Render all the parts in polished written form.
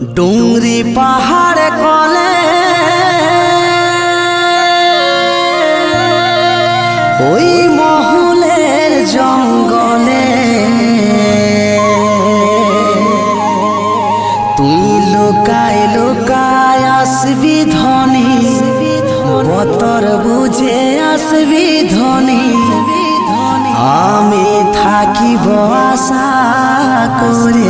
ডুংরি পাহাড়ে কলে ওই মহুলের জঙ্গলে তুই লুকায় লুকায় আসবি ধনী বতর বুঝে আসবি ধনী আমি থাকিব আশা করে।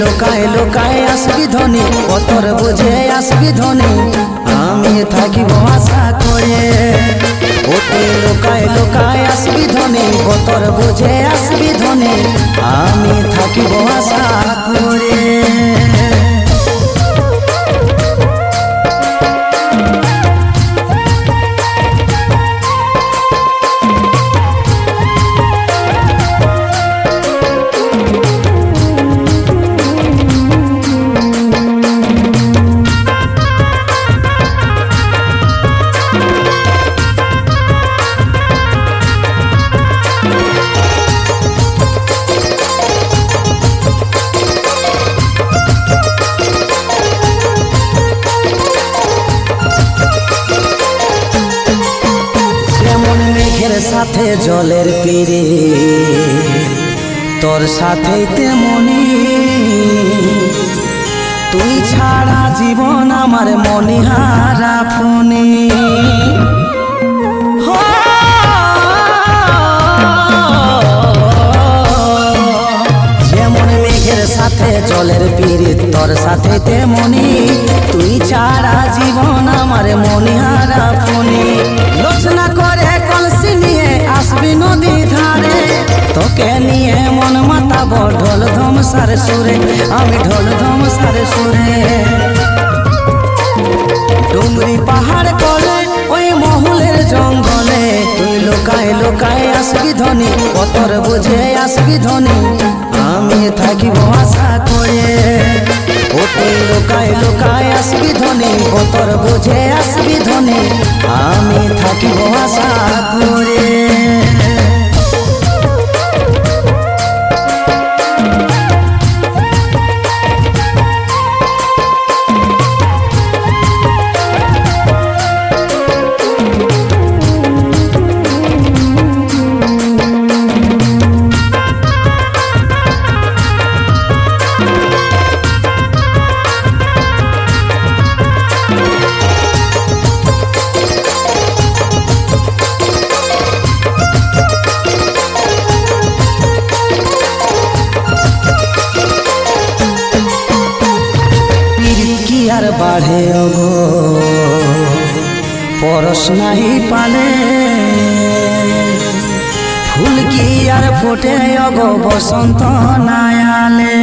লুকায় লুকায় আসবি ধনী বতর বুঝে আসবি ধনী আমি থাকিব আশা করে। ও তুই লুকায় লুকায় আসবি ধনী বতর বুঝে আসবি ধনী আমি থাকিব আশা করে। সাথে জলের পীরে তোর সাথে তেমনি তুই ছাড়া জীবন আমার মনিহারা ফোনে। যেমন মেঘের সাথে জলের পীরে তোর সাথে তেমনি তুই ছাড়া জীবন আমার মনিহারা ফোনে। লোচনা করে কলসি নিয়ে আসবি নদী ধারে তোকে নিয়ে মন মাতাব ঢোল ধমসার সুরে আমি ঢোল ধমসার সুরে। ডুংরি পাহাড় কলে ওই মহুলের জঙ্গলে তুই লুকায় লুকায় আসবি ধনী বতর বুঝে আসবি ধনী আমি থাকিব আশা করে। ও তুই লুকায় লুকায় আসবি ধনী বতর বুঝে আসবি ধনী আমি থাকিব আশা করে। আর বাড়ে গো পরশ নাহি পালে ফুল কি আর ফোটে গো বসন্ত নায়ালে।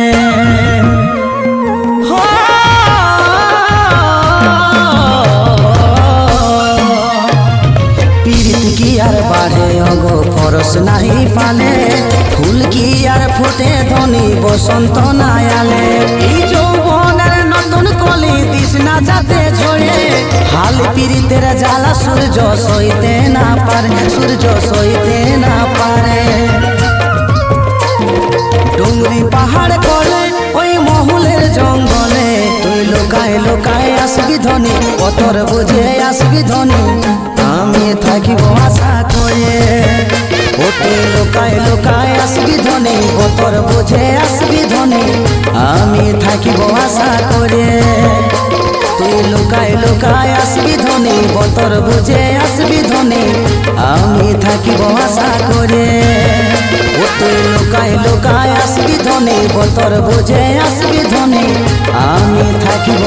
পীড়িত কি আর বাড়ে গো পরশ নাহি পালে ফুল কি আর ফোটে ধনী বসন্ত নায়ালে। এই যৌবনের নতুন কলি দিস না যাতে ঝরে হাল পীড়িতের জ্বালা সূর্য সইতে না পারে সূর্য সইতে না পারে। ডুংরি পাহাড় কলে ওই মহুলের জঙ্গলে তুই লুকায় লুকায় আসবি ধনী বতর বুঝে আসবি ধনী আমি থাকিব আশা করে। ও তুই লুকায় লুকায় আসবি ধনী বতর বুঝে আসবি ধনী আমি থাকিব আশা করে। তুই লুকায় লুকায় আসবি ধনী বতর বুঝে আসবি ধনী আমি থাকিব আশা করে। ও তুই লুকায় লুকায় আসবি ধনে বতর বুঝে আসবি ধনে আমি থাকিব